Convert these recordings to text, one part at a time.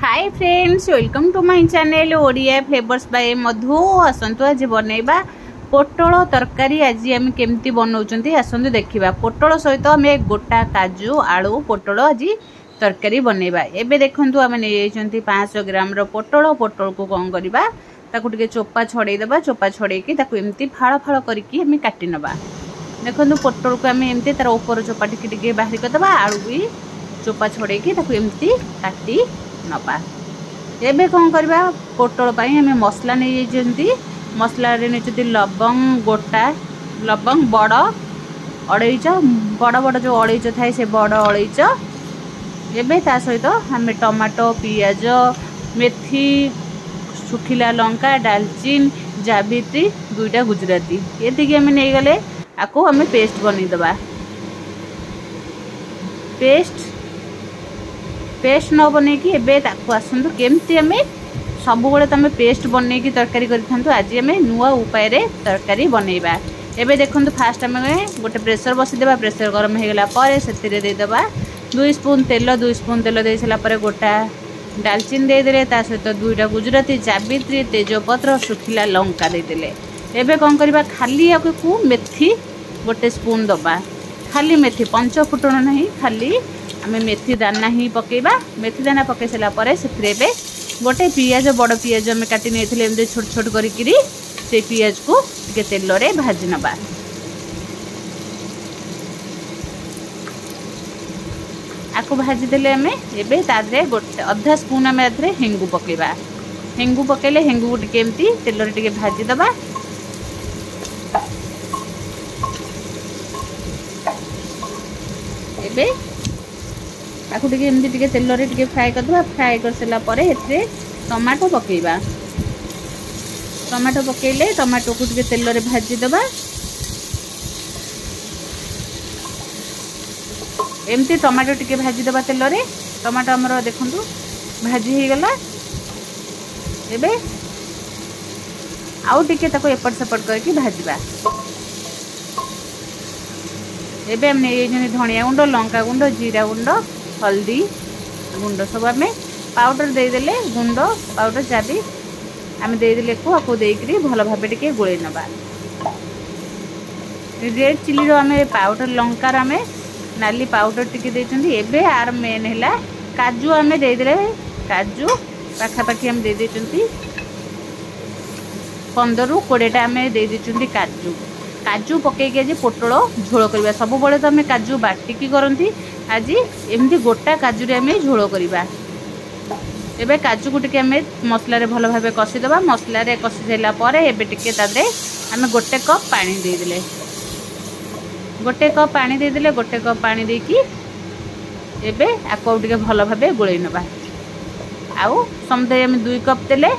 Hi friends, welcome to my channel Odia flavours by Madhu. आसतु आज बनैबा पोटल तरकारी। आज आम केमती बनाऊँ आसतु देखा। पोटल सहित आम गोटा काजू आलू पोटल आज तरकारी बनैबा। एबे देखंतु आम नहीं 500 ग्राम पोटल को कौन करवा ताकू चोपा छड़ेदेबा। चोपा छड़ेकी एमती फाड़ फाड़ करके आम काटी नबा। देखो पोटल को आम एमती तार ऊपर चोपा टिके बाहर करदे। आलू भी चोपा छड़ेकी एमती काटी नबा। एबे कौन करवा पोटल पाई हमें मसला नहीं जाइए। मसला नहीं लवंग गोटा लवंग बड़ अड़ईच बड़ बड़ जो अड़ईच थाए से बड़ अड़ईच। एबे ता सहित हमें टमाटो पियाज मेथी सुखिला लंका डालचीन जावित्री दुईटा गुजराती ये आम नहीं गले आपको हमें पेस्ट बनईदबा। पेस्ट न बन की आसतु केमती आम सब तुम पेस्ट बन की तरकारी करूँ। आज आम नुआ उपाय तरकारी बनैबा। एबे देखो फास्ट आम गोटे प्रेसर बसीदेवा। प्रेसर गरम हो गला से देदेबा 2 स्पून तेल। 2 स्पून तेल दे सारापर गोटा डालचीन देदेले सहित दुईटा गुजराती जावित्री तेजपत्र सुखिला लंका देदेले। एबे कौन करवा खाली आपको मेथी गोटे स्पून दबा। खाली मेथी पंच फुटण नहीं खाली आम मेथी दाना ही पकेबा। मेथी दाना पकई सारापर से गोटे पियाज बड़ पियाज आम काटी नहीं छोट छोट करी से पियाज को तेल रे भाजी नबा। आपको भाजी देले आम एबे तादरे गोटे अधा स्पून आम आदरे हेंगू पकेबा। हेंगू पकेले हेंगू टिके एमती तेल रे टिके भाजी दबा। एबे ताकू टिके एमती टिके तेल रे टिके फ्राई करदबा। फ्राई कर सला परे एथरे टमाटो पकेबा। टमाटो पकेले टमाटो को टिके तेल रे भाजी दबा। एमती टमाटो टिके भाजी दबा तेल रे। टमाटो हमर देखंतु भाजी हे गला। एबे आउ टिके ताको एपट सेपट करके भाजीबा। एबे हम नहीं धनिया गुंड लंका गुंड जीरा गुंड हल्दी गुंड सब आम पाउडर देदेले गुंड पाउडर चाबी आम देदेले को आपको देकरी भल भाव टिके गोले नबा। रेड चिली रो आम पाउडर लंकार आम नाली पाउडर टिके देचंदी। एबे आर मेन हैला काजू आम देदेले। काजू पाखापाखि आम दे देचंदी 15 ରୁ 20टा आम दे देचंदी काजू। काजू पकईकि आज पोटल झोल करवा। सब बड़े तो आम काजू बाटिकी करती। आज एमती गोटा काजू आम झोल करवा। एबे काजू को टिके आम मसला रे भल भाव कषिदबा। मसला रे कषि सारापर एबे टिके तादे आम गोटे कप पानी देदेले। गोटे कप पानी देदेले। गोटे कप पानी देकी एबे आपको टिके भल भाव गोलई नबा। आउ समुदाय आम 2 कप तेले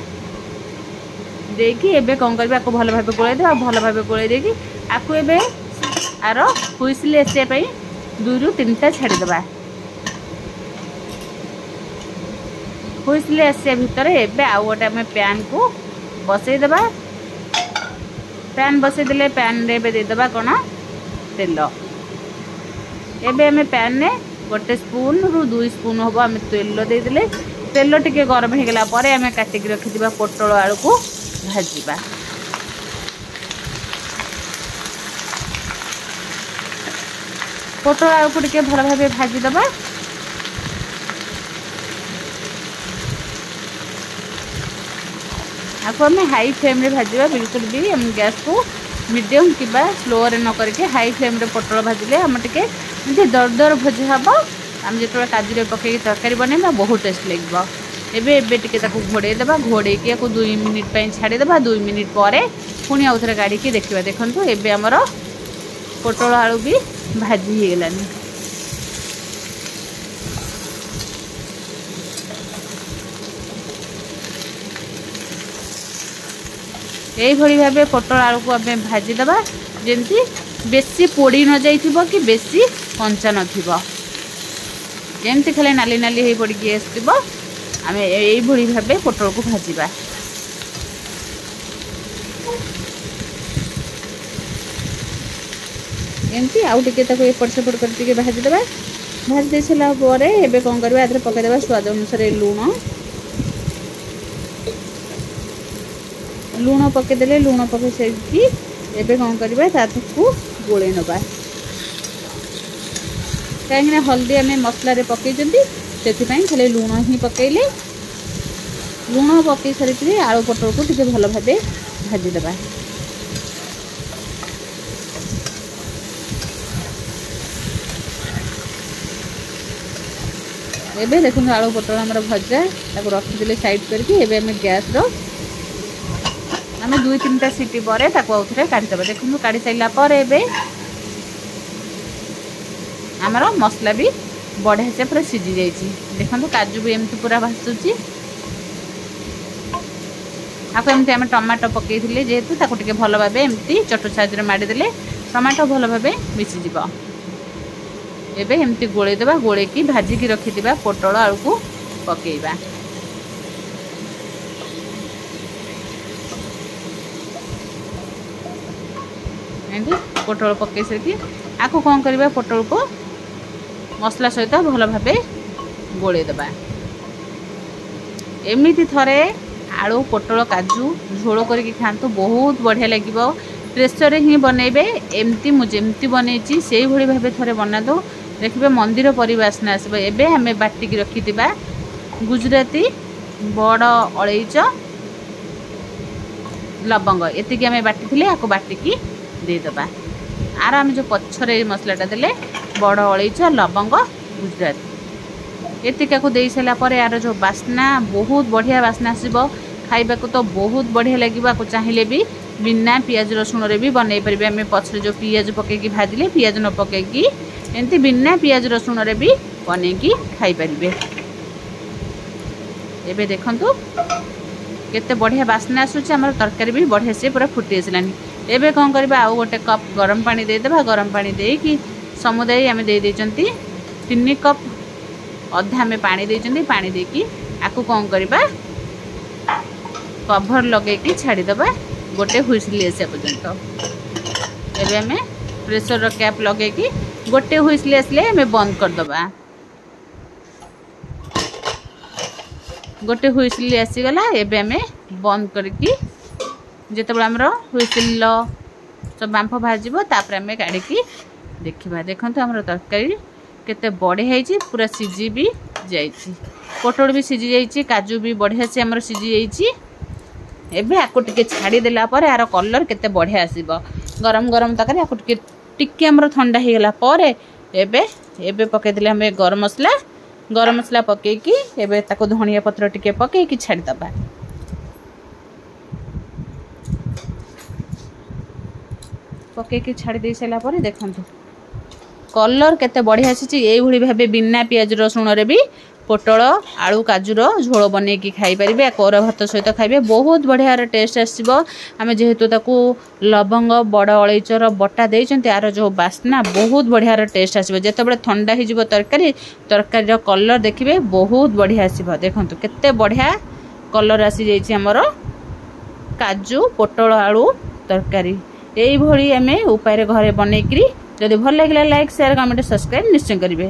देकी एबे कौन करबा आपको भल भाव गोलई देबा। भल भाव गोलई देकी आपको एबे आर हुइसिल आसिया 2 ରୁ 3टा छाड़ीदबा। हुइसिल आसिया भितर एबे आउ गोटे आम पैन को बसईदबा। पैन बसईदेले पैन रे एबे देदबा कौन तेल। एबे आम पैन ने गोटे स्पून रु 2 स्पून हम आम तेल देदेले। तेल टिके गरम हो गला परे आम काटिक रखिथिबा पोटल आलू को भाजीबा। पोटल आलू को टिके भल भाव भाजी दबा। आपको आम हाई फ्लेम रे भाजीबा। बिल्कुल भी हम गैस को मीडियम किबा स्लो रे न करके हाई फ्लेम रे पोटल भाजिले हम टिके एमती दर दर भजा हम। आम जो काजू रे पकई तरकारी बनैबा बहुत टेस्ट लगे। एबे एबे टिके ताको घोड़े देबा। घोड़े की 2 मिनिट पई छाड़ी देबा। 2 मिनिट परे पुणी आउ थरे गाड़ी की देखिबा। देखंतु एबे हमर पोटल आलू भी भाजी हे गलानी। यही भली भाव पोटल आलू को आम भाजी दबा जेमती बेसी पोड़ी न जाइथिबो कि बेसी कंचा नथिबो। जेमती खाली नाली नाली हे पड़ी आसथिबो आम यही भली भाव पोटल को भाजीबा। एमती आउ टिके ताको एपट सेपट कर भाजी दबा। भाजी दे सारा पर एबे कौन करबा एथरे पकई देबा स्वाद अनुसार लूण लुण पकईदे लुण पकई सारी एबे कौन करबा ताकू गोले नबा कहीं हल्दी आम मसला पकई से खाली लुण ही पकईले लुण पकई सारी आलू पटल को टे भल भाव भाजीदे एबे देखो आलू पटल आम भजा रखीदे साइड करके आम गैस आम 2-3टा सीटी पर आउे काढ़ीदे देखो काढ़ी सारापर एबे आमर मसला भी बढ़िया से पूरा सीझी जाइए देखो काजू भी एमती पूरा भासुची आपको एमती आम टमाटो पकई जेहेतु ताको टिके भल भाव एमती चटु साइज माड़ीदे टमाटो भल भाव मिसीज एबे एमती गोलेदेबा गोलेकी भाजिकी रखिथिबा पोटल आलू को पकेइबा एंडी पोटल पकई सकी आको कौन करबा पोटल को मसला सहित भल भाव गोलेदेबा एमिति थरे आलू पोटल काजू झोल करके खातु बहुत बढ़िया लगे प्रेसर ही बनइबे एमती मुझे बनई से भली भाव थरे बना दो देखिए मंदिर परिवासना आसब एबे हमें बाटिकी रखिथिबा गुजराती बड़ अलैच लवंग एतिकी आम बाटी आपको बाटिकी देदेबा आर आम जो पछरे मसलाटा देले बड़ अलैच लवंग गुजराती एतिका को दे सारा पर यार जो बास्ना बहुत बढ़िया बास्ना आसब खाइबा को तो बहुत बढ़िया लगे आपको चाहिए भी बिना पियाज रसुण रे भी बनई पारे आम पछरे जो पियाज पकईकी भाजिले पियाज न पकईकी एमती बिना पियाज रसुण रे भी बनईकी खाई पारिबे एबे देखंतु केते बढ़िया बास्ना आसुची हमर तरकारी भी बढ़िया से पूरा फुटी आसलानी एबे कौन करबा आउ गोटे कप गरम पानी दे देबा गरम पानी देकी समुदाय आम दे देचंती 3 कप अधा आम पानी देचंती पानी देकी आकु कौन करबा कभर लगेकी छाड़ी दबा गोटे हुइसिल आसा पर्यंत एबे आम प्रेसर कैप लगेकी गोटे हुइसिल आसले आम बंद करदबा गोटे हुइसिल आसीगला एबे आम बंद करके जिते आमर हुइसिल सब बांफ भाजब तापर आम काढ़ी देखा देखो आमर तरकारी केते बढ़िया है पूरा सीझी भी जाइए पोटल भी सीझी जाइए काजू भी बढ़िया से आमर सीझी जाइए एबे आको टिके छाड़ी देला पर यार कलर केते बढ़िया आसीबो गरम गरम तक आको टिके आमर ठंडा हो गला पर एबे एबे पकई देले हमें गरम मसला पकईकी एबे ताको धनिया पत्र टिके पकईकी छाड़ी दबा पकईकी छाड़ी दे सारा पर देखंतु कलर केते बढ़िया आसी एई भली भाबे बिना पियाज रसुण रे भी पोटल आलू काजूर झोल बनईकी खाई पारे कोर भात सहित खाइबे बहुत बढ़िया टेस्ट आसब आम जेहेतु ताकू लवंग बड़ अलैचर बटा देइचंती यार जो बास्ना बहुत बढ़िया टेस्ट आसब जेतेबेले ठंडा हो तरकारी तरकारी कलर देखिए बहुत बढ़िया आसब देखंतु केते बढ़िया कलर आसी जाइए हमर काजू पोटल आलू तरकारी यही भली आम उपाय घरे बनईकरी जदि भल लगे लाइक शेयर कमेंट सब्सक्राइब निश्चय करेंगे।